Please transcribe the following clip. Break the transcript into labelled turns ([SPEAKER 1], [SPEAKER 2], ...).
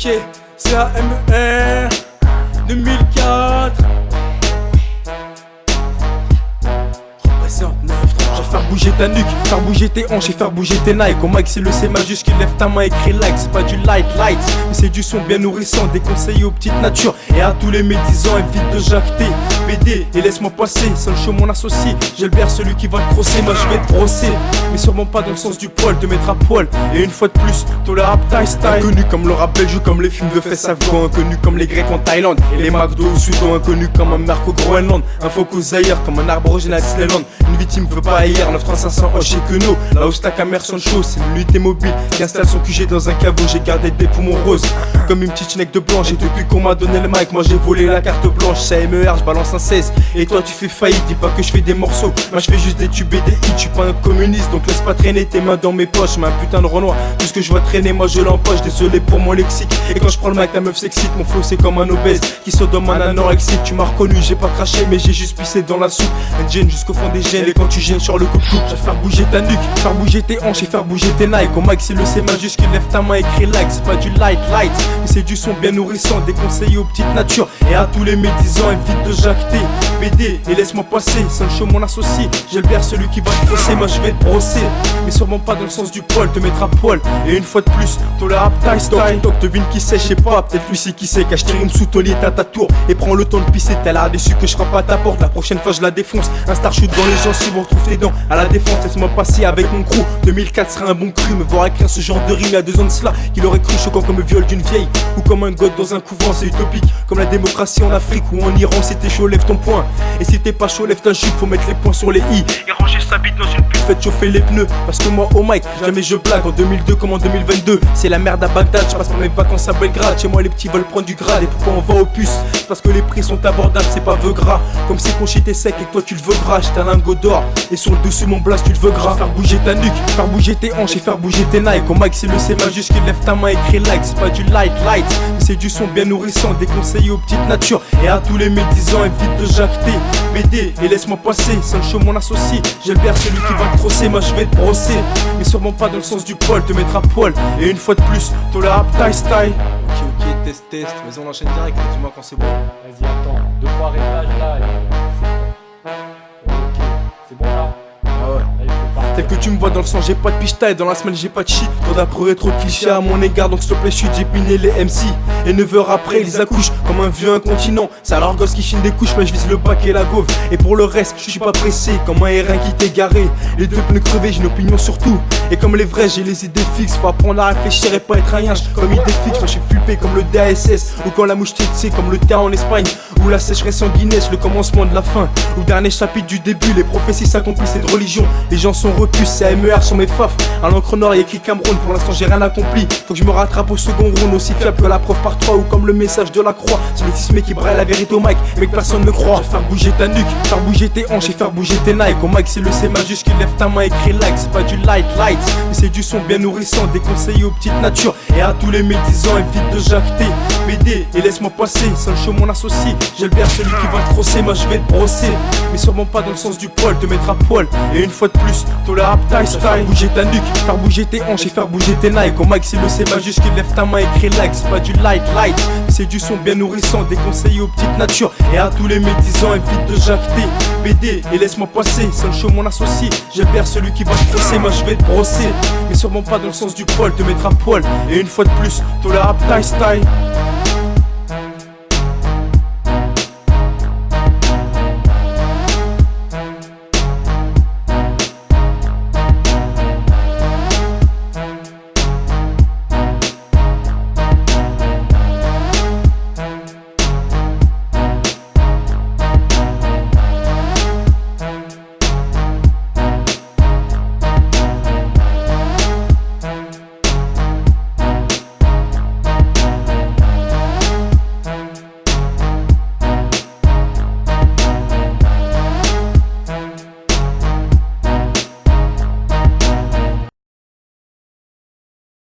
[SPEAKER 1] Ok, c'est AMER 2004. Je vais faire bouger ta nuque, faire bouger tes hanches et faire bouger tes Nike. Au Mike c'est le C majuscule, lève ta main et crie like. C'est pas du light, mais c'est du son bien nourrissant, déconseillé aux petites natures. Et à tous les médisants, évite de jacter BD et laisse-moi passer, seul chaud mon associé. J'ai le BR, celui qui va te crosser, moi je vais te brosser. Mais sûrement pas dans le sens du poil, de mettre à poil. Et une fois de plus, toi le rap style. Inconnu comme le rap belge ou comme les films de fesses afghans. Inconnu comme les Grecs en Thaïlande et les McDo au Soudan. Inconnu comme un Marco Groenland, un focus ailleurs comme un arbre originaire d'Island. Une victime veut pas hier, 93500 hoche et que nous. Là où stack à mer sont chaud, c'est une unité mobile qui installe son QG dans un caveau. J'ai gardé des poumons roses comme une petite schneck de blanche. Et depuis qu'on m'a donné le mic, moi j'ai volé la carte blanche. C'est MER, je balance un 16. Et toi tu fais faillite, dis pas que je fais des morceaux. Moi je fais juste des tubes et des hits. Je suis pas un communiste, donc laisse pas traîner tes mains dans mes poches. Mais un putain de Renoir, tout ce que je vois traîner, moi je l'empoche. Désolé pour mon lexique. Et quand je prends le mic, ta meuf s'excite. Mon flow c'est comme un obèse qui sodomme un anorexique. Tu m'as reconnu, j'ai pas craché, mais j'ai juste pissé dans la soupe. Un gène jusqu'au fond des gènes. Et quand tu gênes sur le coup de coupe, je vais faire bouger ta nuque, faire bouger tes hanches et faire bouger tes Nike. Au mic c'est le C majuscule, lève ta main et crie like. C'est pas du light, mais c'est du son bien nourrissant, déconseillé aux petites natures. Et à tous les médisants, évite de jacter BD et laisse-moi passer, seul chaud mon associé. J'ai le BR, celui qui va te brosser, moi je vais te brosser. Mais sûrement pas dans le sens du poil, te mettre à poil. Et une fois de plus, toi le rap style. Toc, devine qui sait, je sais pas, peut-être lui c'est qui sait. Cache tes rimes sous ton lit, t'as ta tour. Et prends le temps de pisser, t'as l'air déçu que je frappe à ta porte. La prochaine fois je la défonce, un star shoot dans les gens si vous retrouvez tes dents. À la défense, laisse-moi passer avec mon crew. 2004 sera un bon cru, me voir écrire ce genre de rime il y a 2 ans de cela. Qu'il aurait cru choquant comme le viol d'une vieille ou comme un god dans un couvent, c'est utopique. Comme la démocratie en Afrique ou en Iran, si t'es chaud, lève ton poing. Et si t'es pas chaud, lève ta jupe, faut mettre les points sur les i. Et ranger sa bite dans une pute, faites chauffer les pneus. Parce que moi au mic, jamais je blague. En 2002 comme en 2022, c'est la merde à Bagdad. Je passe par mes vacances à Belgrade. Chez moi les petits veulent prendre du grade. Et pourquoi on va aux puces? C'est parce que les prix sont abordables, c'est pas vœux gras. Comme si ton shit est sec et que toi tu le veux gras. J't'ai un lingot d'or et sur le dessus mon blast tu le veux gras. Faire bouger ta nuque, faire bouger tes hanches et faire bouger tes Nike. Au mic c'est le C majuscule, lève ta main et crie like. C'est pas du light, mais c'est du son bien nourrissant, déconseillé aux petites natures. Et à tous les médisants, évite de jacter BD et laisse-moi passer, seul chaud mon associé. J'ai le BR, celui qui va te crosser, moi je vais te brosser. Mais sûrement pas dans le sens du poil, te mettre à poil. Et une fois de plus, toi le rap style. Ok, test, vas-y on enchaîne direct, dis-moi quand c'est bon.
[SPEAKER 2] Vas-y, attends, 2-3 réglages là. Ok, c'est bon là.
[SPEAKER 1] Ah ouais. Tel que tu me vois dans le sang, j'ai pas de picheta et dans la semaine j'ai pas de shit. Trop d'après trop de clichés à mon égard, donc s'il te plaît je suis dépiné les MC. Et 9 heures après ils accouchent comme un vieux incontinent. C'est alors gosse qui chine des couches, mais je vise le bac et la gauve. Et pour le reste, je suis pas pressé comme un R1 qui t'est garé. Les deux pneus crevés, j'ai une opinion sur tout. Et comme les vrais, j'ai les idées fixes. Faut apprendre à réfléchir et pas être un yinche comme idée fixe. Moi je suis flippé comme le DASS. Ou quand la mouche t'est comme le thé en Espagne. Ou la sécheresse en Guinée, le commencement de la fin. Ou dernier chapitre du début, les prophéties s'accomplissent, cette religion. Les gens sont repus, c'est MER sur mes faf. À l'encre noire, il y a écrit Cameroun. Pour l'instant, j'ai rien accompli. Faut que je me rattrape au second round, aussi fiable que la preuve par 3. Ou comme le message de la croix. C'est le tisme qui braille la vérité au mic, mais que personne ne croit. Je vais faire bouger ta nuque, faire bouger tes hanches et faire bouger tes Nike. Au mic, c'est le C majuscule, lève ta main et crie like. C'est pas du light, mais c'est du son bien nourrissant, déconseillé aux petites natures. Et à tous les médisants, évite de jacter BD et laisse-moi passer, seul chaud mon associé. J'ai le BR, celui qui va te crosser, moi je vais te brosser. Mais sûrement pas dans le sens du poil, te mettre à poil. Et une fois de plus, toi le rap style. Faire bouger ta nuque, faire bouger tes hanches et faire bouger tes Nike. Au mic c'est le C majuscule, lève ta main et crie like. C'est pas du light, c'est du son bien nourrissant, déconseillé aux petites natures. Et à tous les médisants, évite de jacter BD et laisse-moi passer, seul chaud mon associé. J'ai le BR, celui qui va te crosser, moi je vais te brosser. Mais sûrement pas dans le sens du poil, te mettre à poil. Et une fois de plus, toi le rap style.